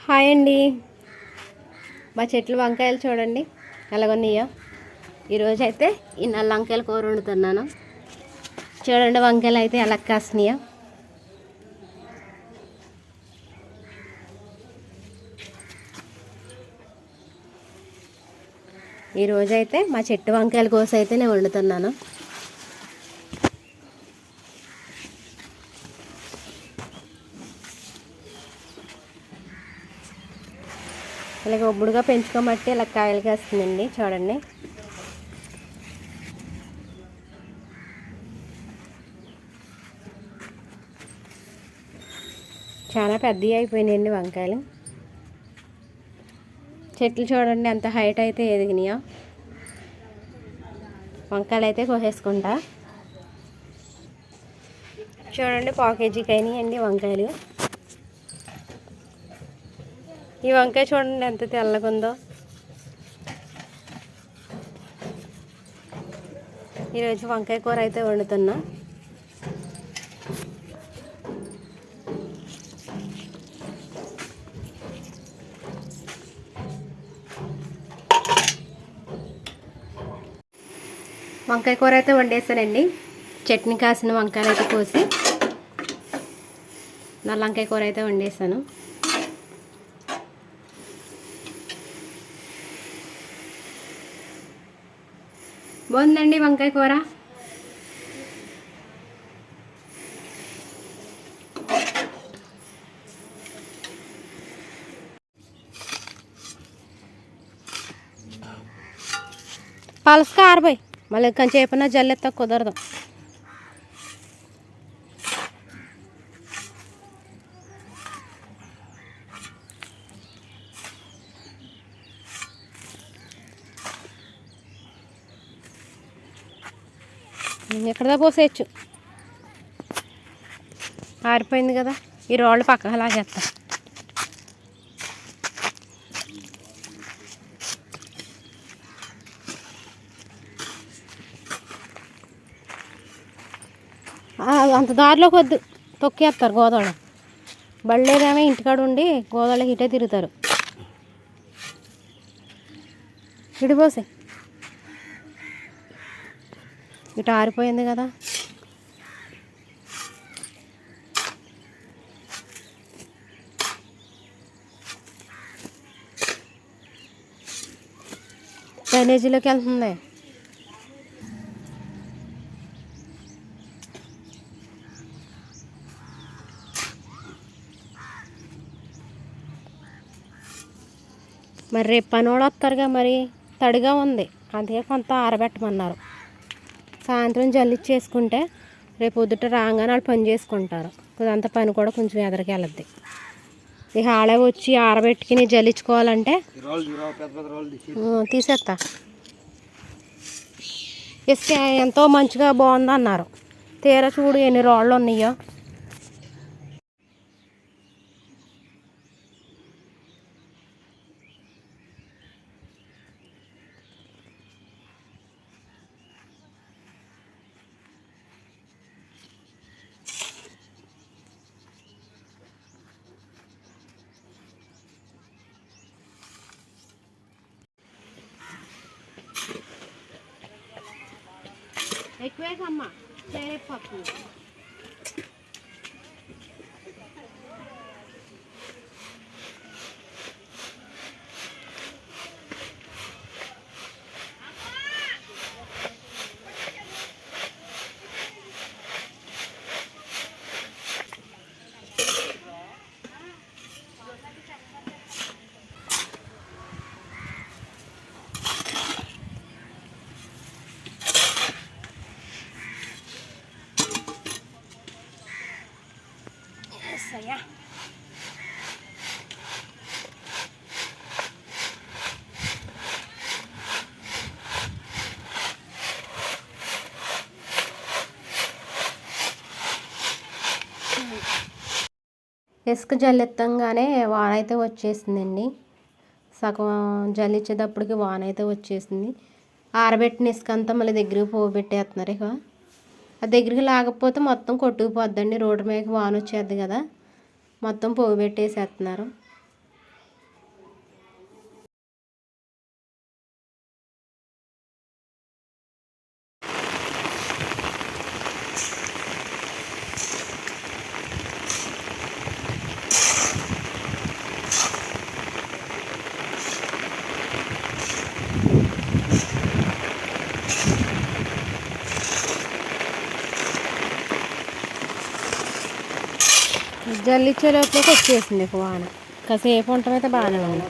Hi అండి. మా చెట్లు వంకాయలు చూడండి ఎలాగొన్నాయో. ఈరోజు అయితే ఈ నల్ల వంకాయలు కూర వండుతున్నాను. చూడండి వంకాయలు అయితే ఎలా కాస్తున్నాయో. ఈరోజు అయితే మా చెట్టు వంకాయల కోసం అయితే నేను వండుతున్నాను. ఇలాగ ఒబ్బుడుగా పెంచుకోబట్టి ఇలా కాయలు కాస్తుందండి చూడండి. చాలా పెద్దవి అయిపోయినాయండి వంకాయలు. చెట్లు చూడండి ఎంత హైట్ అయితే ఎదిగినాయో. వంకాయలు అయితే కోసేసుకుంటా. చూడండి పావు కేజీకి అయినాయండి వంకాయలు. ఈ వంకాయ చూడండి ఎంత తెల్లగా ఉందో. ఈరోజు వంకాయ కూర అయితే వండుతున్నా. వంకాయ కూర అయితే వండేసానండి. చట్నీ కాసిన వంకాయలు అయితే కోసి నల్ల వంకాయ కూర అయితే వండేసాను. బాగుందండి వంకాయ కూర. పలసగా ఆరిపోయి మళ్ళీ కొంచెం చెప్పినా జల్లెత్తా కుదరదు. ఎక్కడదా పోసేయచ్చు. ఆరిపోయింది కదా. ఈ రోళ్ళు పక్కకు లాగేస్తా. అంత దారిలోకి వద్దు, తొక్కేస్తారు గోదావరి. బళ్ళేదేమో ఇంటికాడ ఉండి గోదావరికి ఇటే తిరుగుతారు. ఇడిపోసే ఇటు ఆరిపోయింది కదా. డ్రైనేజీలోకి వెళ్తుంది. మరి రేపు పనోడు వస్తారుగా, మరి తడిగా ఉంది అందుకే కొంత ఆరబెట్టమన్నారు. సాయంత్రం జల్లిచ్చేసుకుంటే రేపు పొద్దుట రాగానే వాళ్ళు పని చేసుకుంటారు. అంత పని కూడా కొంచెం ఎదరికి వెళ్ళద్ది. ఇక ఆడే వచ్చి ఆరబెట్టుకుని జల్లించుకోవాలంటే తీసేస్తా. ఇసుక ఎంతో మంచిగా బాగుందన్నారు. తీరా చూడు ఎన్ని రాళ్ళు ఉన్నాయో. ఎక్కువేసమ్మా చేరేపోతుంది. Ya. ఇసుక జల్లెత్తంగానే వాన అయితే వచ్చేసిందండి. సగం జల్లించేటప్పటికి వాన అయితే వచ్చేసింది. ఆరబెట్టిన ఇసుక అంతా మళ్ళీ దగ్గరికి పోబెట్టేస్తున్నారు. ఇక ఆ దగ్గరికి లాగకపోతే మొత్తం కొట్టుకుపోద్దండి. రోడ్డు మీద వాన వచ్చేద్ది కదా, మొత్తం పోగు పెట్టేసేస్తున్నారు. జల్లిచ్చే లోపలికి వచ్చేసింది వాన. కాసేపు ఉండటం అయితే బాగానే ఉంది.